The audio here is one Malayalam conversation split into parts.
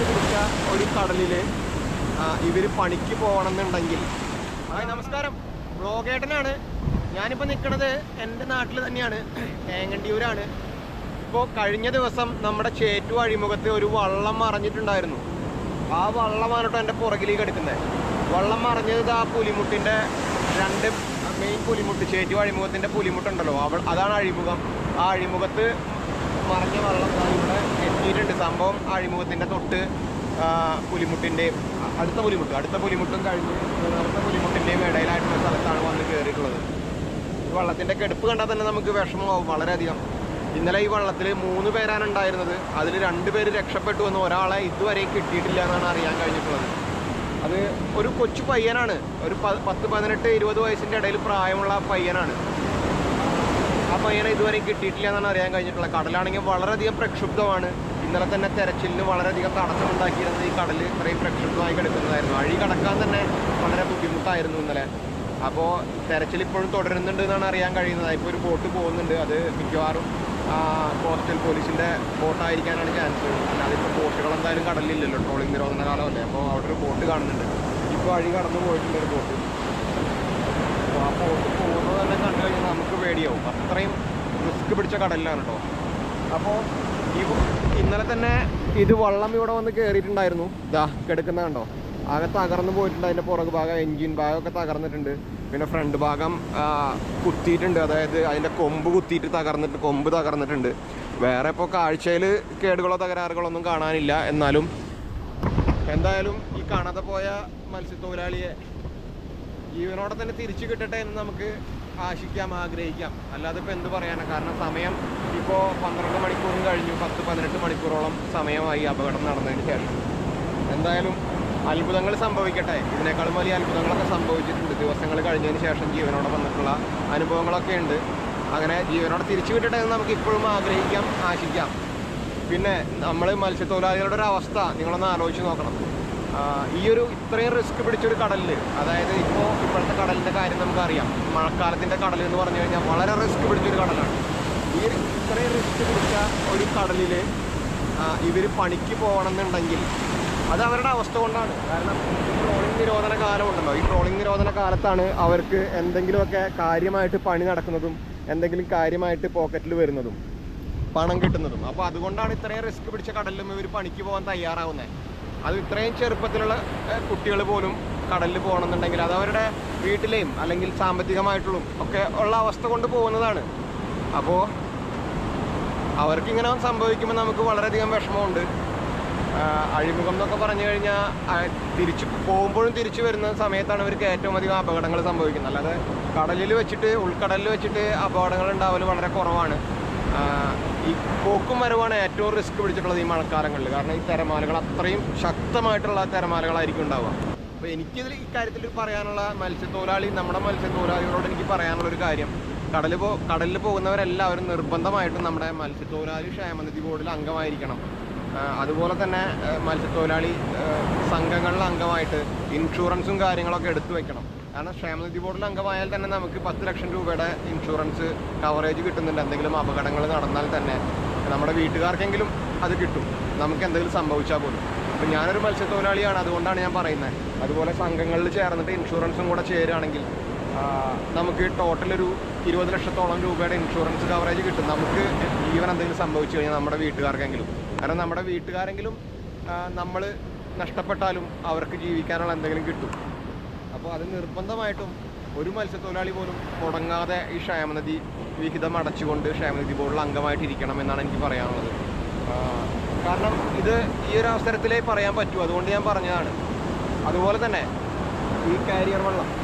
പിടിച്ച ഒരു കടലിൽ ഇവർ പണിക്ക് പോകണമെന്നുണ്ടെങ്കിൽ. നമസ്കാരം, ബ്ലോഗേട്ടനാണ്. ഞാനിപ്പോൾ നിൽക്കുന്നത് എൻ്റെ നാട്ടിൽ തന്നെയാണ്, തേങ്ങണ്ടിയൂരാണ്. ഇപ്പോൾ കഴിഞ്ഞ ദിവസം നമ്മുടെ ചേറ്റു അഴിമുഖത്ത് ഒരു വള്ളം മറിഞ്ഞിട്ടുണ്ടായിരുന്നു. ആ വള്ളമാണ് കേട്ടോ എൻ്റെ പുറകിലേക്ക് എടുക്കുന്നത്. വള്ളം മറിഞ്ഞത് ആ പുലിമുട്ടിൻ്റെ രണ്ട് മെയിൻ പുലിമുട്ട്, ചേറ്റു അഴിമുഖത്തിൻ്റെ പുലിമുട്ടുണ്ടല്ലോ, അതാണ് അഴിമുഖം. ആ അഴിമുഖത്ത് മറിഞ്ഞ വള്ളം ഇവിടെ എത്തിയിട്ടുണ്ട്. സംഭവം അഴിമുഖത്തിൻ്റെ തൊട്ട് പുലിമുട്ടിൻ്റെയും അടുത്ത പുലിമുട്ടും കഴിഞ്ഞ് മൂന്നാമത്തെ പുലിമുട്ടിൻ്റെയും ഇടയിലായിട്ടുള്ള സ്ഥലത്താണ് വന്ന് കയറിയിട്ടുള്ളത്. ഈ വള്ളത്തിൻ്റെ കെടുപ്പ് കണ്ടാൽ തന്നെ നമുക്ക് വിഷമമാവും വളരെയധികം. ഇന്നലെ ഈ വള്ളത്തിൽ 3 പേരാണ് ഉണ്ടായിരുന്നത്. അതിൽ 2 പേര് രക്ഷപ്പെട്ടു എന്ന്, ഒരാളെ ഇതുവരെയും കിട്ടിയിട്ടില്ല എന്നാണ് അറിയാൻ കഴിഞ്ഞിട്ടുള്ളത്. അത് ഒരു കൊച്ചു പയ്യനാണ്, ഒരു 10, 18, 20 വയസ്സിൻ്റെ ഇടയിൽ പ്രായമുള്ള പയ്യനാണ്. ആ പയ്യനെ ഇതുവരെയും കിട്ടിയിട്ടില്ല എന്നാണ് അറിയാൻ കഴിഞ്ഞിട്ടുള്ളത്. കടലാണെങ്കിൽ വളരെയധികം പ്രക്ഷുബ്ധമാണ്. ഇന്നലെ തന്നെ തെരച്ചിലിന് വളരെയധികം തടസ്സമുണ്ടാക്കിയിരുന്നത് ഈ കടൽ ഇത്രയും പ്രക്ഷുബ്ധമായി കിടക്കുന്നതായിരുന്നു. അഴി കടക്കാൻ തന്നെ വളരെ ബുദ്ധിമുട്ടായിരുന്നു ഇന്നലെ. അപ്പോൾ തെരച്ചിൽ ഇപ്പോഴും തുടരുന്നുണ്ട് എന്നാണ് അറിയാൻ കഴിയുന്നത്. ഇപ്പോൾ ഒരു ബോട്ട് പോകുന്നുണ്ട്, അത് മിക്കവാറും കോസ്റ്റൽ പോലീസിൻ്റെ ബോട്ടായിരിക്കാനാണ് ചാൻസ്. അല്ലാതെ ഇപ്പോൾ ബോട്ടുകൾ എന്തായാലും കടലില്ലല്ലോ, ട്രോളിംഗ് നിരോധന കാലമല്ലേ. അപ്പോൾ അവിടെ ഒരു ബോട്ട് കാണുന്നുണ്ട്. ഇപ്പോൾ അഴി കടന്നു പോയിട്ടുണ്ട് ഒരു ബോട്ട്. അപ്പോൾ ആ ബോട്ട് പോകുന്നത് തന്നെ കണ്ടു കഴിഞ്ഞാൽ നമുക്ക് പേടിയാവും. അത്രയും റിസ്ക് പിടിച്ച കടലിലാണ് കേട്ടോ. അപ്പോൾ ഇന്നലെ തന്നെ ഇത് വള്ളം ഇവിടെ വന്ന് കയറിയിട്ടുണ്ടായിരുന്നു. ഇതാ കിടക്കുന്ന കണ്ടോ, ആകെ തകർന്നു പോയിട്ടുണ്ട്. അതിൻ്റെ പുറകു ഭാഗം, എൻജിൻ ഭാഗമൊക്കെ തകർന്നിട്ടുണ്ട്. പിന്നെ ഫ്രണ്ട് ഭാഗം കുത്തിയിട്ടുണ്ട്, അതായത് അതിൻ്റെ കൊമ്പ് കുത്തിയിട്ട് കൊമ്പ് തകർന്നിട്ടുണ്ട്. വേറെ ഇപ്പോൾ കാഴ്ചയിൽ കേടുകളോ തകരാറുകളോ ഒന്നും കാണാനില്ല. എന്തായാലും ഈ കാണാതെ പോയ മത്സ്യത്തൊഴിലാളിയെ ജീവനോടെ തന്നെ തിരിച്ചു കിട്ടട്ടെ എന്ന് നമുക്ക് ആശിക്കാം, ആഗ്രഹിക്കാം. അല്ലാതെ ഇപ്പോൾ എന്ത് പറയാനാണ്. കാരണം സമയം ഇപ്പോൾ 12 മണിക്കൂറും കഴിഞ്ഞു, 10-18 മണിക്കൂറോളം സമയമായി അപകടം നടന്നതിന് ശേഷം. എന്തായാലും അത്ഭുതങ്ങൾ സംഭവിക്കട്ടെ. ഇതിനേക്കാളും വലിയ അത്ഭുതങ്ങളൊക്കെ സംഭവിച്ചിട്ടുണ്ട് ദിവസങ്ങൾ കഴിഞ്ഞതിന് ശേഷം ജീവനോടെ വന്നിട്ടുള്ള അനുഭവങ്ങളൊക്കെ ഉണ്ട്. അങ്ങനെ ജീവനോടെ തിരിച്ചു കിട്ടട്ടെ എന്ന് നമുക്ക് ഇപ്പോഴും ആഗ്രഹിക്കാം, ആശിക്കാം. പിന്നെ നമ്മൾ മത്സ്യത്തൊഴിലാളികളുടെ ഒരു അവസ്ഥ നിങ്ങളൊന്ന് ആലോചിച്ച് നോക്കണം. ഇത്രയും റിസ്ക് പിടിച്ചൊരു കടലിൽ, അതായത് ഇപ്പോഴത്തെ കടലിൻ്റെ കാര്യം നമുക്കറിയാം. മഴക്കാലത്തിൻ്റെ കടൽ എന്ന് പറഞ്ഞു കഴിഞ്ഞാൽ വളരെ റിസ്ക് പിടിച്ചൊരു കടലാണ്. ഇത്രയും റിസ്ക് പിടിച്ച ഒരു കടലിൽ ഇവർ പണിക്ക് പോകണമെന്നുണ്ടെങ്കിൽ അത് അവരുടെ അവസ്ഥ കൊണ്ടാണ്. കാരണം ട്രോളിംഗ് നിരോധന കാലം ഉണ്ടല്ലോ, ഈ ട്രോളിംഗ് നിരോധന കാലത്താണ് അവർക്ക് എന്തെങ്കിലുമൊക്കെ കാര്യമായിട്ട് പണി നടക്കുന്നതും എന്തെങ്കിലും കാര്യമായിട്ട് പോക്കറ്റിൽ വരുന്നതും പണം കിട്ടുന്നതും. അപ്പോൾ അതുകൊണ്ടാണ് ഇത്രയും റിസ്ക് പിടിച്ച കടലിലും ഇവർ പണിക്ക് പോകാൻ തയ്യാറാവുന്നത്. അത് ഇത്രയും ചെറുപ്പത്തിലുള്ള കുട്ടികൾ പോലും കടലിൽ പോകണമെന്നുണ്ടെങ്കിൽ അത് അവരുടെ വീട്ടിലെയും അല്ലെങ്കിൽ സാമ്പത്തികമായിട്ടുള്ള ഒക്കെ ഉള്ള അവസ്ഥ കൊണ്ട് പോകുന്നതാണ്. അപ്പോൾ അവർക്കിങ്ങനെ സംഭവിക്കുമ്പോൾ നമുക്ക് വളരെയധികം വിഷമമുണ്ട്. അഴിമുഖം എന്നൊക്കെ പറഞ്ഞു കഴിഞ്ഞാൽ തിരിച്ചു പോകുമ്പോഴും തിരിച്ചു വരുന്ന സമയത്താണ് ഇവർക്ക് ഏറ്റവും അധികം അപകടങ്ങൾ സംഭവിക്കുന്നത്. അല്ലാതെ ഉൾക്കടലിൽ വെച്ചിട്ട് അപകടങ്ങൾ ഉണ്ടാവൽ വളരെ കുറവാണ്. ഈ പോക്കും വരവാണ് ഏറ്റവും റിസ്ക് പിടിച്ചിട്ടുള്ളത് ഈ മഴക്കാലങ്ങളിൽ. കാരണം ഈ തിരമാലകൾ അത്രയും ശക്തമായിട്ടുള്ള തിരമാലകളായിരിക്കും ഉണ്ടാവുക. അപ്പോൾ എനിക്കിതിൽ ഇക്കാര്യത്തിൽ പറയാനുള്ള നമ്മുടെ മത്സ്യത്തൊഴിലാളികളോട് എനിക്ക് പറയാനുള്ളൊരു കാര്യം, കടലിൽ പോകുന്നവരെല്ലാവരും നിർബന്ധമായിട്ടും നമ്മുടെ മത്സ്യത്തൊഴിലാളി ക്ഷേമനിധി ബോർഡിൽ അംഗമായിരിക്കണം. അതുപോലെ തന്നെ മത്സ്യത്തൊഴിലാളി സംഘങ്ങളിലെ അംഗമായിട്ട് ഇൻഷുറൻസും കാര്യങ്ങളൊക്കെ എടുത്തു വെക്കണം. കാരണം ക്ഷേമനിധി ബോർഡിൽ അംഗമായാൽ തന്നെ നമുക്ക് 10 ലക്ഷം രൂപയുടെ ഇൻഷുറൻസ് കവറേജ് കിട്ടുന്നുണ്ട്. എന്തെങ്കിലും അപകടങ്ങൾ നടന്നാൽ തന്നെ നമ്മുടെ വീട്ടുകാർക്കെങ്കിലും അത് കിട്ടും, നമുക്ക് എന്തെങ്കിലും സംഭവിച്ചാൽ പോലും. അപ്പം ഞാനൊരു മത്സ്യത്തൊഴിലാളിയാണ്, അതുകൊണ്ടാണ് ഞാൻ പറയുന്നത്. അതുപോലെ സംഘങ്ങളിൽ ചേർന്നിട്ട് ഇൻഷുറൻസും കൂടെ ചേരുകയാണെങ്കിൽ നമുക്ക് ടോട്ടൽ ഒരു 20 ലക്ഷത്തോളം രൂപയുടെ ഇൻഷുറൻസ് കവറേജ് കിട്ടും. നമുക്ക് ജീവൻ എന്തെങ്കിലും സംഭവിച്ചു കഴിഞ്ഞാൽ നമ്മുടെ വീട്ടുകാർക്കെങ്കിലും. കാരണം നമ്മുടെ വീട്ടുകാരെങ്കിലും നമ്മൾ നഷ്ടപ്പെട്ടാലും അവർക്ക് ജീവിക്കാനുള്ള എന്തെങ്കിലും കിട്ടും. അപ്പോൾ അത് നിർബന്ധമായിട്ടും ഒരു മത്സ്യത്തൊഴിലാളി പോലും മുടങ്ങാതെ ഈ ക്ഷേമനിധി വിഹിതം അടച്ചുകൊണ്ട് ക്ഷേമനിധി ബോർഡിൽ അംഗമായിട്ടിരിക്കണം എന്നാണ് എനിക്ക് പറയാനുള്ളത്. കാരണം ഇത് ഈ ഒരു അവസരത്തിലേ പറയാൻ പറ്റൂ, അതുകൊണ്ട് ഞാൻ പറഞ്ഞതാണ്. അതുപോലെ തന്നെ ഈ കാരിയർ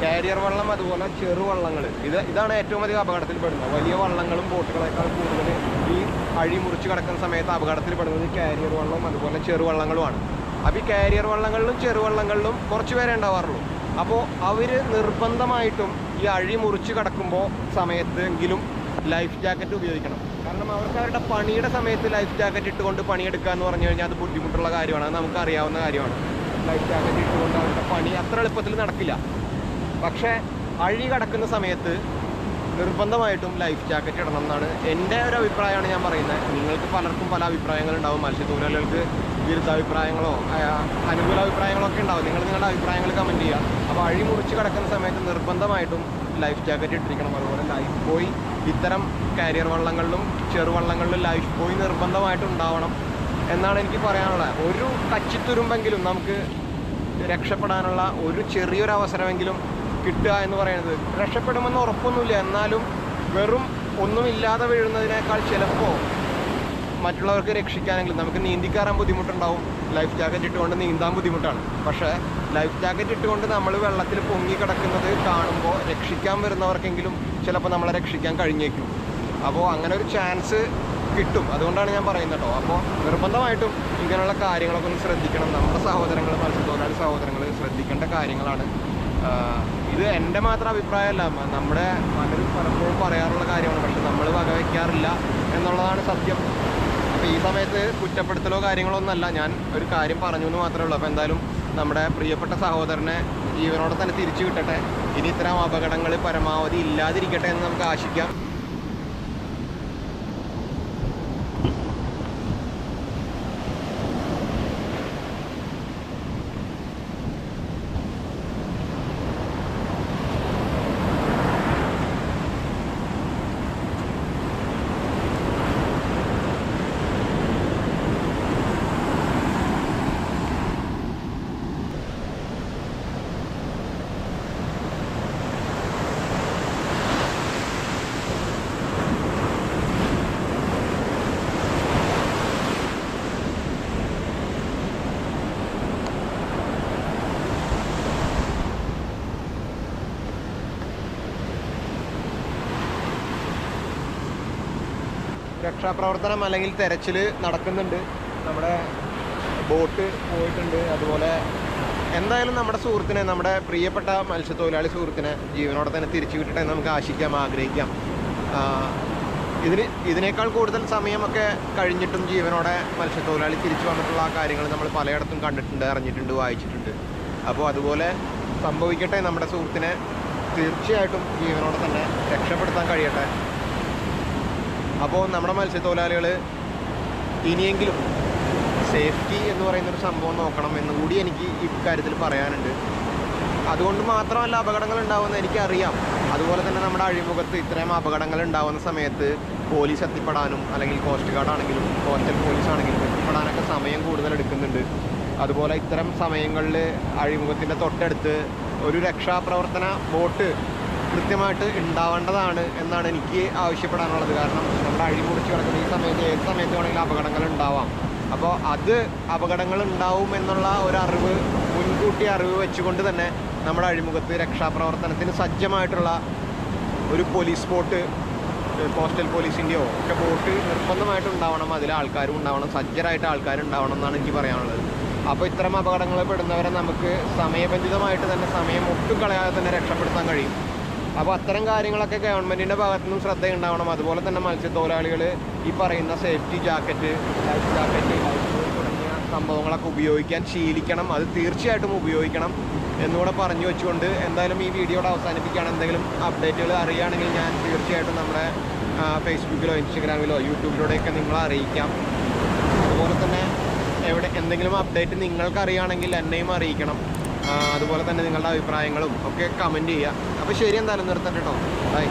വള്ളം അതുപോലെ ചെറുവള്ളങ്ങൾ, ഇതാണ് ഏറ്റവും അധികം അപകടത്തിൽപ്പെടുന്നത്. വലിയ വള്ളങ്ങളും ബോട്ടുകളേക്കാൾ കൂടുതൽ ഈ അഴി മുറിച്ച് കിടക്കുന്ന സമയത്ത് അപകടത്തിൽപ്പെടുന്നത് കാരിയർ വള്ളം അതുപോലെ ചെറുവള്ളങ്ങളുമാണ്. അപ്പോൾ ഈ കാരിയർ വള്ളങ്ങളിലും ചെറുവള്ളങ്ങളിലും കുറച്ച് പേരെ ഉണ്ടാവാറുള്ളൂ. അപ്പോൾ അവർ നിർബന്ധമായിട്ടും ഈ അഴി മുറിച്ച് കിടക്കുമ്പോൾ സമയത്തെങ്കിലും ലൈഫ് ജാക്കറ്റ് ഉപയോഗിക്കണം. കാരണം അവർക്ക് അവരുടെ പണിയുടെ സമയത്ത് ലൈഫ് ജാക്കറ്റ് ഇട്ടുകൊണ്ട് പണിയെടുക്കുക എന്ന് പറഞ്ഞു കഴിഞ്ഞാൽ അത് ബുദ്ധിമുട്ടുള്ള കാര്യമാണ്, അത് നമുക്കറിയാവുന്ന കാര്യമാണ്. ലൈഫ് ജാക്കറ്റ് ഇട്ടുകൊണ്ട് അവരുടെ പണി അത്ര എളുപ്പത്തിൽ നടക്കില്ല. പക്ഷേ അഴി കടക്കുന്ന സമയത്ത് നിർബന്ധമായിട്ടും ലൈഫ് ജാക്കറ്റ് ഇടണം എന്നാണ് എൻ്റെ ഒരു അഭിപ്രായമാണ് ഞാൻ പറയുന്നത്. നിങ്ങൾക്ക് പലർക്കും പല അഭിപ്രായങ്ങളുണ്ടാവും. മത്സ്യത്തൊഴിലാളികൾക്ക് വിരുദ്ധാഭിപ്രായങ്ങളോ അനുകൂല അഭിപ്രായങ്ങളോ ഒക്കെ ഉണ്ടാവും. നിങ്ങളുടെ അഭിപ്രായങ്ങൾ കമൻറ്റ് ചെയ്യുക. അപ്പോൾ അഴി മുറിച്ച് കിടക്കുന്ന സമയത്ത് നിർബന്ധമായിട്ടും ലൈഫ് ജാക്കറ്റ് ഇട്ടിരിക്കണം. അതുപോലെ ലൈഫ് ബോയ് ഇത്തരം കാരിയർ വള്ളങ്ങളിലും ചെറുവള്ളങ്ങളിലും ലൈഫ് ബോയ് നിർബന്ധമായിട്ടും ഉണ്ടാവണം എന്നാണ് എനിക്ക് പറയാനുള്ളത്. ഒരു കച്ചിത്തുരുമ്പെങ്കിലും നമുക്ക് രക്ഷപ്പെടാനുള്ള ഒരു ചെറിയൊരു അവസരമെങ്കിലും കിട്ടുക എന്ന് പറയുന്നത്, രക്ഷപ്പെടുമെന്ന് ഉറപ്പൊന്നുമില്ല, എന്നാലും വെറും ഒന്നുമില്ലാതെ വീഴുന്നതിനേക്കാൾ ചിലപ്പോൾ മറ്റുള്ളവർക്ക് രക്ഷിക്കാനെങ്കിലും നമുക്ക് നീന്തിക്കയറാൻ ബുദ്ധിമുട്ടുണ്ടാവും. ലൈഫ് ജാക്കറ്റ് ഇട്ടുകൊണ്ട് നീന്താൻ ബുദ്ധിമുട്ടാണ്. പക്ഷേ ലൈഫ് ജാക്കറ്റ് ഇട്ടുകൊണ്ട് നമ്മൾ വെള്ളത്തിൽ പൊങ്ങി കിടക്കുന്നത് കാണുമ്പോൾ രക്ഷിക്കാൻ വരുന്നവർക്കെങ്കിലും ചിലപ്പോൾ നമ്മളെ രക്ഷിക്കാൻ കഴിഞ്ഞേക്കും. അപ്പോൾ അങ്ങനെ ഒരു ചാൻസ് കിട്ടും. അതുകൊണ്ടാണ് ഞാൻ പറയുന്നത് കേട്ടോ. അപ്പോൾ നിർബന്ധമായിട്ടും ഇങ്ങനെയുള്ള കാര്യങ്ങളൊക്കെ ഒന്ന് ശ്രദ്ധിക്കണം. നമ്മുടെ സഹോദരങ്ങൾ, മത്സ്യത്തൊഴിലാളി സഹോദരങ്ങൾ ശ്രദ്ധിക്കേണ്ട കാര്യങ്ങളാണ്. ഇത് എൻ്റെ മാത്രം അഭിപ്രായമല്ല, നമ്മുടെ പലപ്പോഴും പറയാറുള്ള കാര്യമാണ്. പക്ഷെ നമ്മൾ വകവയ്ക്കാറില്ല എന്നുള്ളതാണ് സത്യം. അപ്പോൾ ഈ സമയത്ത് കുറ്റപ്പെടുത്തലോ കാര്യങ്ങളോ ഒന്നല്ല, ഞാൻ ഒരു കാര്യം പറഞ്ഞു എന്ന് മാത്രമേ ഉള്ളൂ. അപ്പോൾ എന്തായാലും നമ്മുടെ പ്രിയപ്പെട്ട സഹോദരനെ ജീവനോടെ തന്നെ തിരിച്ചു കിട്ടട്ടെ. ഇനി ഇത്തരം അപകടങ്ങൾ പരമാവധി ഇല്ലാതിരിക്കട്ടെ എന്ന് നമുക്ക് ആശിക്കാം. രക്ഷാപ്രവർത്തനം അല്ലെങ്കിൽ തെരച്ചിൽ നടക്കുന്നുണ്ട്. നമ്മുടെ ബോട്ട് പോയിട്ടുണ്ട്. അതുപോലെ എന്തായാലും നമ്മുടെ സുഹൃത്തിനെ, നമ്മുടെ പ്രിയപ്പെട്ട മത്സ്യത്തൊഴിലാളി സുഹൃത്തിനെ ജീവനോടെ തന്നെ തിരിച്ചു കിട്ടട്ടെ എന്ന് നമുക്ക് ആശിക്കാം, ആഗ്രഹിക്കാം. ഇതിനേക്കാൾ കൂടുതൽ സമയമൊക്കെ കഴിഞ്ഞിട്ടും ജീവനോടെ മത്സ്യത്തൊഴിലാളി തിരിച്ചു വന്നിട്ടുള്ള ആ കാര്യങ്ങൾ നമ്മൾ പലയിടത്തും കണ്ടിട്ടുണ്ട്, അറിഞ്ഞിട്ടുണ്ട്, വായിച്ചിട്ടുണ്ട്. അപ്പോൾ അതുപോലെ സംഭവിക്കട്ടെ. നമ്മുടെ സുഹൃത്തിനെ തീർച്ചയായിട്ടും ജീവനോടെ തന്നെ രക്ഷപ്പെടുത്താൻ കഴിയട്ടെ. അപ്പോൾ നമ്മുടെ മത്സ്യത്തൊഴിലാളികൾ ഇനിയെങ്കിലും സേഫ്റ്റി എന്ന് പറയുന്നൊരു സംഭവം നോക്കണം എന്നുകൂടി എനിക്ക് ഇക്കാര്യത്തിൽ പറയാനുണ്ട്. അതുകൊണ്ട് മാത്രമല്ല അപകടങ്ങൾ ഉണ്ടാവുമെന്ന് എനിക്കറിയാം. അതുപോലെ തന്നെ നമ്മുടെ അഴിമുഖത്ത് ഇത്രയും അപകടങ്ങൾ ഉണ്ടാവുന്ന സമയത്ത് പോലീസ് എത്തിപ്പെടാനും അല്ലെങ്കിൽ കോസ്റ്റ് ഗാർഡ് ആണെങ്കിലും കോസ്റ്റൽ പോലീസ് ആണെങ്കിലും എത്തിപ്പെടാനൊക്കെ സമയം കൂടുതൽ എടുക്കുന്നുണ്ട്. അതുപോലെ ഇത്തരം സമയങ്ങളിൽ അഴിമുഖത്തിൻ്റെ തൊട്ടടുത്ത് ഒരു രക്ഷാപ്രവർത്തന ബോട്ട് കൃത്യമായിട്ട് ഉണ്ടാവേണ്ടതാണ് എന്നാണ് എനിക്ക് ആവശ്യപ്പെടാനുള്ളത്. കാരണം നമ്മുടെ അഴിമുറിച്ച് കിടക്കുന്ന ഈ സമയത്ത് ഏത് സമയത്ത് വേണമെങ്കിലും അപകടങ്ങൾ ഉണ്ടാവാം. അപ്പോൾ അത് അപകടങ്ങൾ ഉണ്ടാവും എന്നുള്ള ഒരറിവ്, മുൻകൂട്ടി അറിവ് വെച്ചുകൊണ്ട് തന്നെ നമ്മുടെ അഴിമുഖത്ത് രക്ഷാപ്രവർത്തനത്തിന് സജ്ജമായിട്ടുള്ള ഒരു പോലീസ് ബോട്ട്, കോസ്റ്റൽ പോലീസിൻ്റെയോ ഒക്കെ ബോട്ട് നിർബന്ധമായിട്ട് ഉണ്ടാവണം. അതിൽ ആൾക്കാരും ഉണ്ടാവണം, സജ്ജരായിട്ട് ആൾക്കാരുണ്ടാവണം എന്നാണ് എനിക്ക് പറയാനുള്ളത്. അപ്പോൾ ഇത്തരം അപകടങ്ങളിൽ പെടുന്നവരെ നമുക്ക് സമയബന്ധിതമായിട്ട് തന്നെ, സമയം ഒട്ടും കളയാതെ തന്നെ രക്ഷപ്പെടുത്താൻ കഴിയും. അപ്പോൾ അത്തരം കാര്യങ്ങളൊക്കെ ഗവൺമെൻറ്റിൻ്റെ ഭാഗത്തു നിന്നും ശ്രദ്ധയുണ്ടാവണം. അതുപോലെ തന്നെ മത്സ്യത്തൊഴിലാളികൾ ഈ പറയുന്ന safety jacket, life jacket, life boy തുടങ്ങിയ സംഭവങ്ങളൊക്കെ ഉപയോഗിക്കാൻ ശീലിക്കണം. അത് തീർച്ചയായിട്ടും ഉപയോഗിക്കണം എന്നുകൂടെ പറഞ്ഞു വെച്ചുകൊണ്ട് എന്തായാലും ഈ വീഡിയോയുടെ അവസാനിപ്പിക്കുകയാണ്. എന്തെങ്കിലും അപ്ഡേറ്റുകൾ അറിയുകയാണെങ്കിൽ ഞാൻ തീർച്ചയായിട്ടും നമ്മുടെ ഫേസ്ബുക്കിലോ ഇൻസ്റ്റഗ്രാമിലോ യൂട്യൂബിലൂടെയൊക്കെ നിങ്ങളെ അറിയിക്കാം. അതുപോലെ തന്നെ എന്തെങ്കിലും അപ്ഡേറ്റ് നിങ്ങൾക്ക് അറിയുകയാണെങ്കിൽ എന്നെയും അറിയിക്കണം. അതുപോലെ തന്നെ നിങ്ങളുടെ അഭിപ്രായങ്ങളും ഒക്കെ കമൻറ്റ് ചെയ്യുക. അപ്പോൾ ശരി, എന്തായാലും നിർത്തട്ടെ കേട്ടോ. ബൈ.